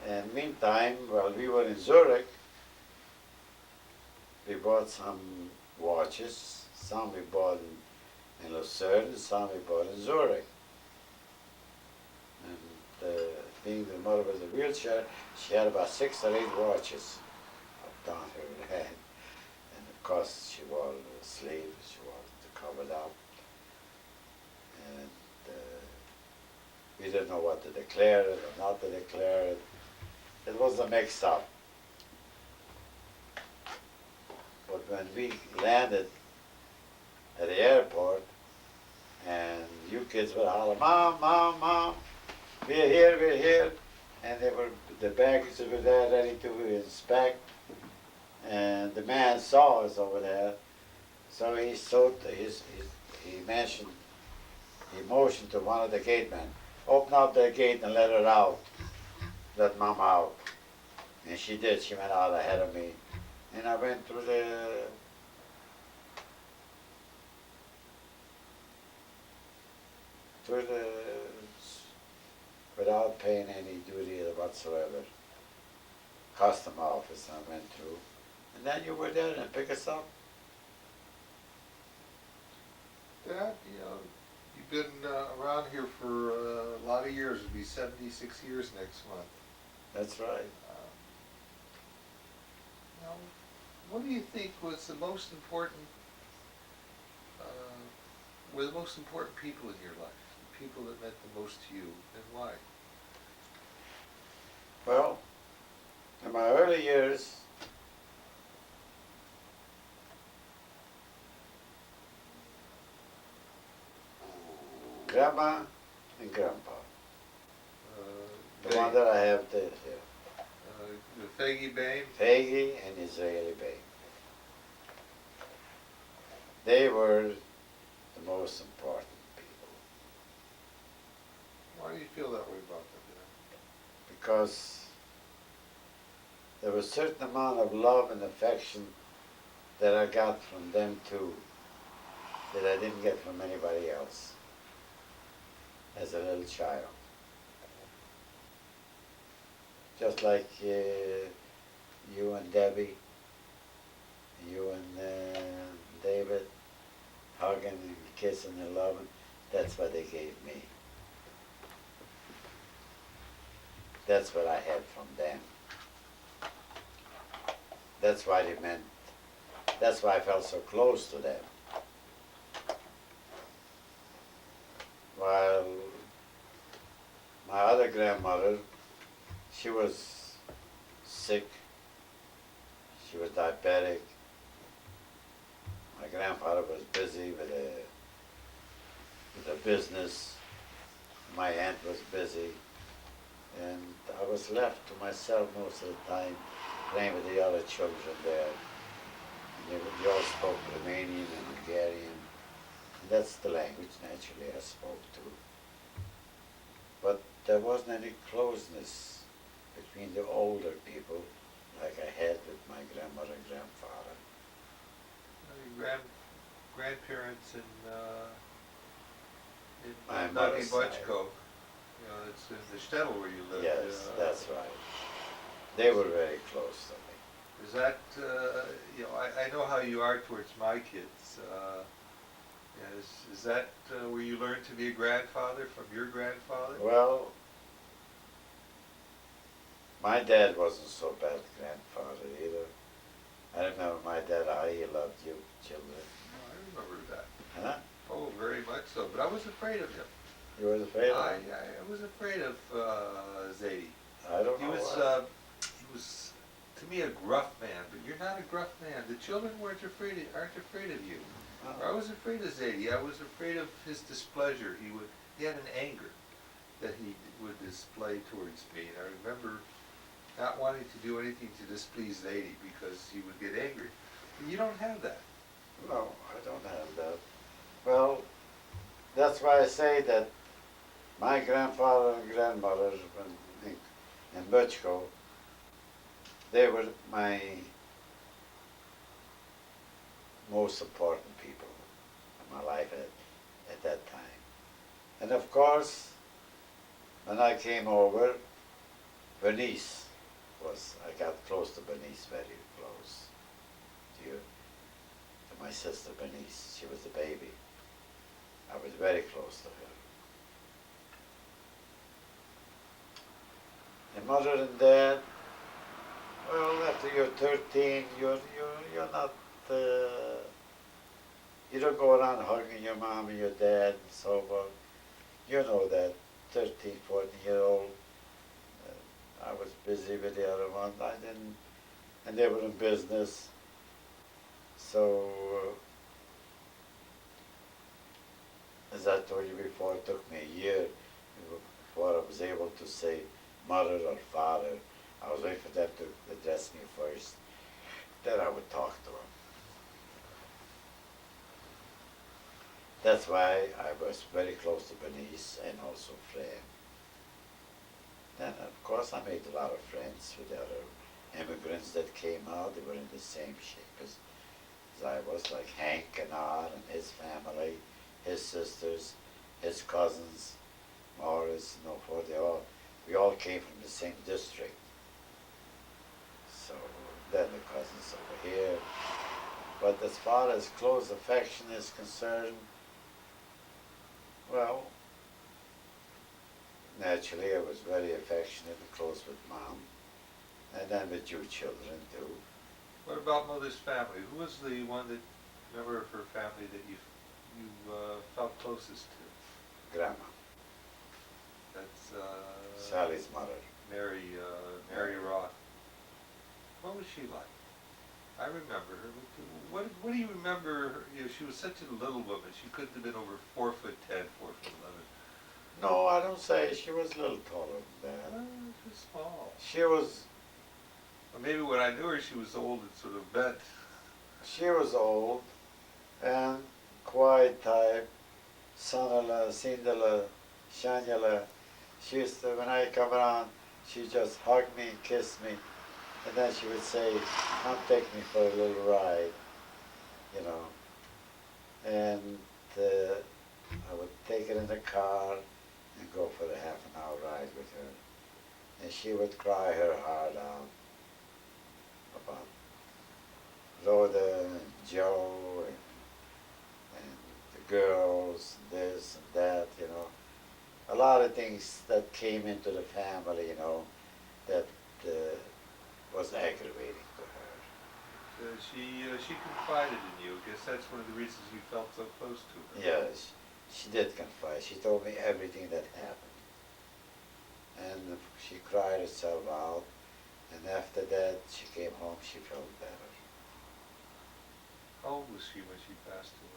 And meantime, while we were in Zurich, we bought some watches. Some we bought in Lucerne, some we bought in Zurich. And being the mother was a wheelchair, she had about 6 or 8 watches up down her head. And of course, she wore sleeves, she wore it covered up. And we didn't know what to declare it or not to declare it. It was a mix-up. But when we landed at the airport, and you kids would holler, "Mom, Mom, Mom, we're here, we're here," and the baggage were there ready to inspect, and the man saw us over there, so he motioned to one of the gatemen, "Open up the gate and let her out, let Mom out." And she did. She went out ahead of me, and I went through without paying any duty whatsoever. Custom office I went through. And then you were there and pick us up. Dad, you've been around here for a lot of years. It'll be 76 years next month. That's right. What do you think was the most important, were the most important people in your life? The people that meant the most to you, and why? Well, in my early years, Grandma and Grandpa. The one that I have here. The Faggy Bain? Faggy and Israeli Bain. They were the most important people. Why do you feel that way about them? Because there was a certain amount of love and affection that I got from them too, that I didn't get from anybody else as a little child. Just like you and Debbie, you and David, hugging and kissing and loving, that's what they gave me. That's what I had from them. That's why they meant, that's why I felt so close to them. While my other grandmother, she was sick, she was diabetic. My grandfather was busy with a business. My aunt was busy. And I was left to myself most of the time, playing with the other children there. And they all spoke Romanian and Hungarian. And that's the language, naturally, I spoke too. But there wasn't any closeness between the older people like I had with my grandmother and grandfather. Your grandparents in My Novi mother's side. Butchko. It's in the shtetl where you live. Yes, that's right. They were very close to me. Is that, I know how you are towards my kids. Is that where you learned to be a grandfather from your grandfather? Well, my dad wasn't so bad grandfather either. I remember my dad, how he loved you children. Oh, I remember that. Huh? Oh, very much so. But I was afraid of him. You was afraid of him? I was afraid of Zadie. I don't know why. He was, to me, a gruff man. But you're not a gruff man. The children aren't afraid of you. Oh. I was afraid of Zadie. I was afraid of his displeasure. He had an anger that he would display towards me. And I remember not wanting to do anything to displease Zadie because he would get angry. But you don't have that. No, I don't have that. Well, that's why I say that my grandfather and grandmother in Butchko, they were my most important people in my life at that time. And of course, when I came over Bernice I got close to Bernice, very close to you, to my sister Bernice. She was the baby. I was very close to her. And mother and dad, well, after you're 13, you're not, you don't go around hugging your mom and your dad and so forth. You know that 13, 14-year-old, I was busy with the other one. I didn't, and they were in business. So, as I told you before, it took me a year before I was able to say mother or father. I was waiting for them to address me first. Then I would talk to them. That's why I was very close to Bernice and also Fred. Then, of course, I made a lot of friends with the other immigrants that came out. They were in the same shape as I was, like Hank Kennard and his family, his sisters, his cousins, Morris, and so forth. We all came from the same district. So then the cousins over here. But as far as close affection is concerned, well, naturally I was very affectionate and close with Mom, and then with you children too. What about Mother's family? Who was the one member of her family that you felt closest to? Grandma. That's Sally's mother. Mary Roth. What was she like? I remember her. What do you remember? She was such a little woman. She couldn't have been over 4'10", 4'11". No, I don't say. She was a little taller than that. She was small. She was. Well, maybe when I knew her, she was old and sort of bent. She was old and quiet type. Sonala, Sindala, Shanyala. She used to, when I come around, she just hugged me, kissed me, and then she would say, "Come take me for a little ride," you know. And I would take her in the car and go for a half-an-hour ride with her. And she would cry her heart out about Rhoda and Joe and the girls, this and that, you know. A lot of things that came into the family, you know, that was aggravating to her. She confided in you. I guess that's one of the reasons you felt so close to her. Yes, she did confide. She told me everything that happened. And she cried herself out. And after that, she came home, she felt better. How old was she when she passed away?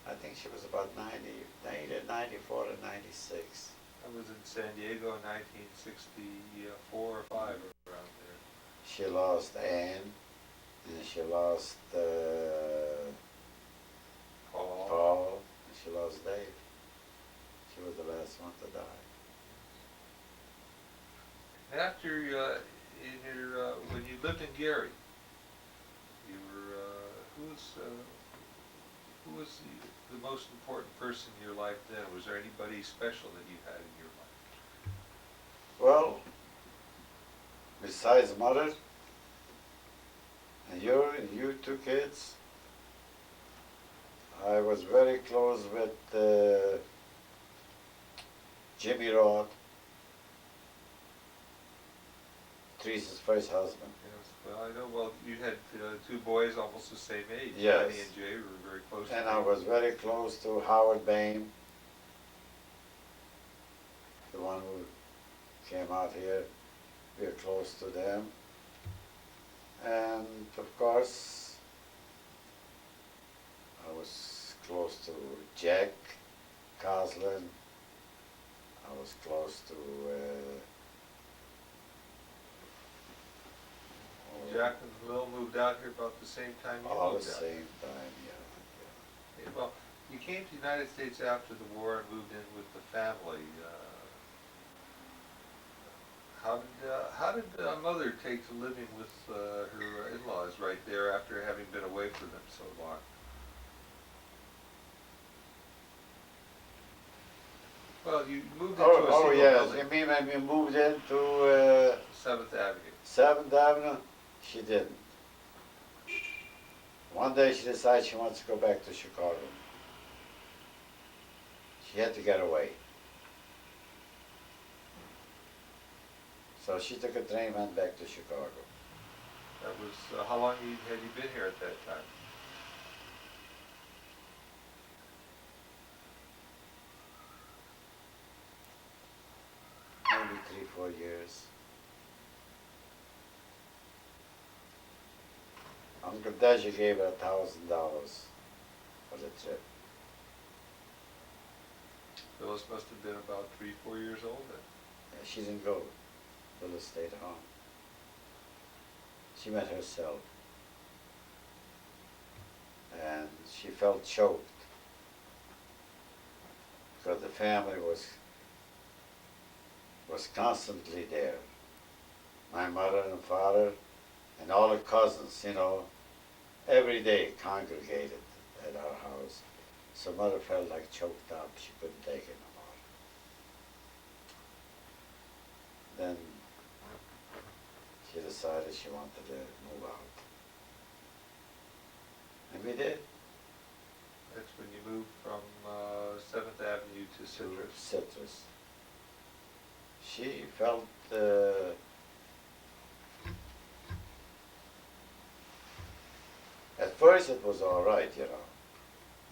I think she was about either 94 or 96. I was in San Diego in 1964 or 5, around there. She lost Anne, and she lost Paul, and she lost Dave. She was the last one to die. And after, when you lived in Gary, you were, who was the most important person in your life then? Was there anybody special that you had in your life? Well, besides mother, and you two kids, I was very close with Jimmy Roth, Teresa's first husband. Yes, well, I know. Well, you had 2 boys almost the same age. Yes. Danny and Jay were very close. And I was very close to Howard Bain, the one who came out here. We were close to them. And of course, I was close to Jack Coslin. I was close to Jack and Lil moved out here about the same time you all moved the out. same time, yeah. Yeah, well, you came to the United States after the war and moved in with the family. How did Mother take to living with her in-laws right there after having been away from them so long? Well, you moved into Oh, a oh single yes, building. you mean when we moved into 7th Avenue. 7th Avenue? She didn't. One day she decided she wants to go back to Chicago. She had to get away. So she took a train, went back to Chicago. That was, how long had you been here at that time? Maybe 3, 4 years. Uncle Deja gave her $1,000 for the trip. Phyllis must have been about 3, 4 years old then. Yeah, she didn't go. Phyllis stayed home. She met herself. And she felt choked because the family was constantly there. My mother and father and all the cousins, every day congregated at our house. So mother felt like choked up. She couldn't take it no more. Then she decided she wanted to move out. And we did. That's when you moved from 7th Avenue to Citrus. Citrus. She felt at first it was all right,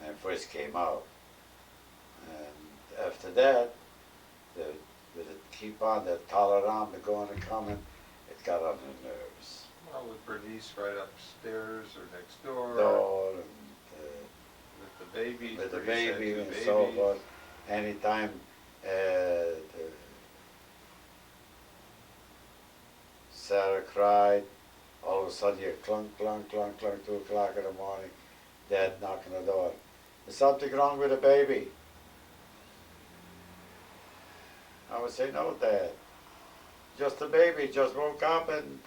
when it first came out. And after that, with it keep on that tolerant, the going and coming, it got on her nerves. Well, with Bernice right upstairs or next door. Door and With the babies. with the Bernice had baby 2 and babies. so forth. Anytime Sarah cried, all of a sudden you clunk, clunk, clunk, clunk, 2 o'clock in the morning, Dad knocking the door. Is something wrong with the baby? I would say, no, Dad. Just the baby, just woke up and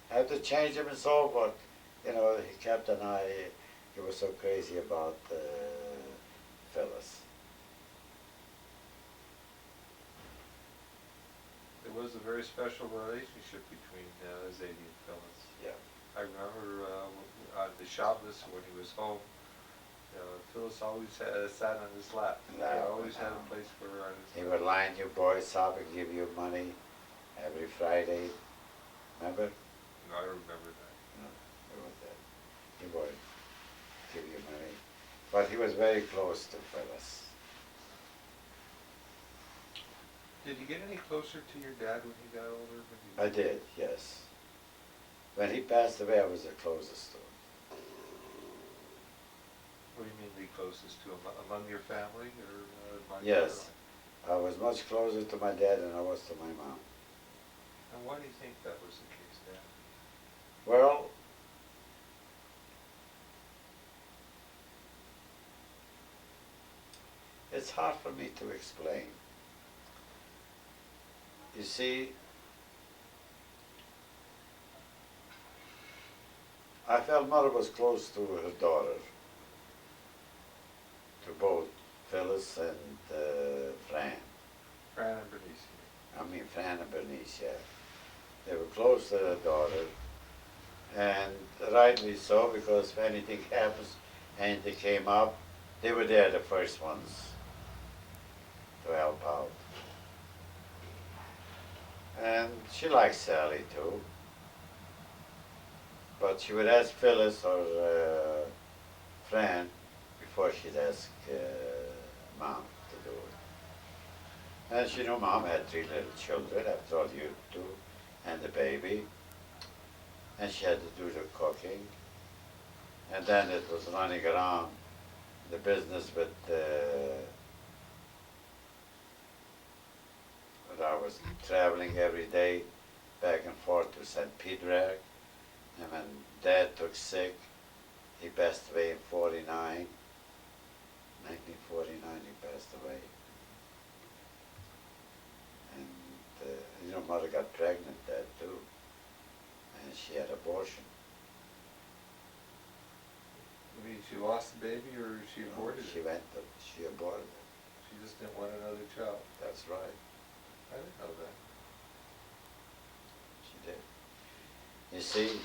had to change him and so forth. He kept an eye. He was so crazy about Phyllis. There was a very special relationship between Zadie and Phyllis. Yeah. I remember on the Shabbos when he was home, Phyllis always sat on his lap. He always had a place for her on his He lap. would line you boys up and give you money every Friday. Remember? No, I remember that. No, it was that. He would give you money. But he was very close to Phyllis. Did you get any closer to your dad when he got older? I did, yes. When he passed away, I was the closest to him. What do you mean the closest to him? Among your family or among Yes. I was much closer to my dad than I was to my mom. And why do you think that was the case, Dad? Well, it's hard for me to explain. You see, I felt Mother was close to her daughter, to both Phyllis and Fran. Fran and Bernice. I mean, Fran and Bernice, yeah. They were close to their daughter, and rightly so, because if anything happens, anything came up, they were there the first ones to help out. And she liked Sally too, but she would ask Phyllis or Fran before she'd ask Mom to do it. And she knew Mom had 3 little children, after all you two, and the baby. And she had to do the cooking. And then it was running around the business with I was traveling every day back and forth to St. Petersburg. And when Dad took sick, he passed away in 1949, he passed away. And Mother got pregnant then too, and she had abortion. You mean she lost the baby or she aborted She it? she aborted it. She just didn't want another child. That's right. I didn't know that. She did. You see,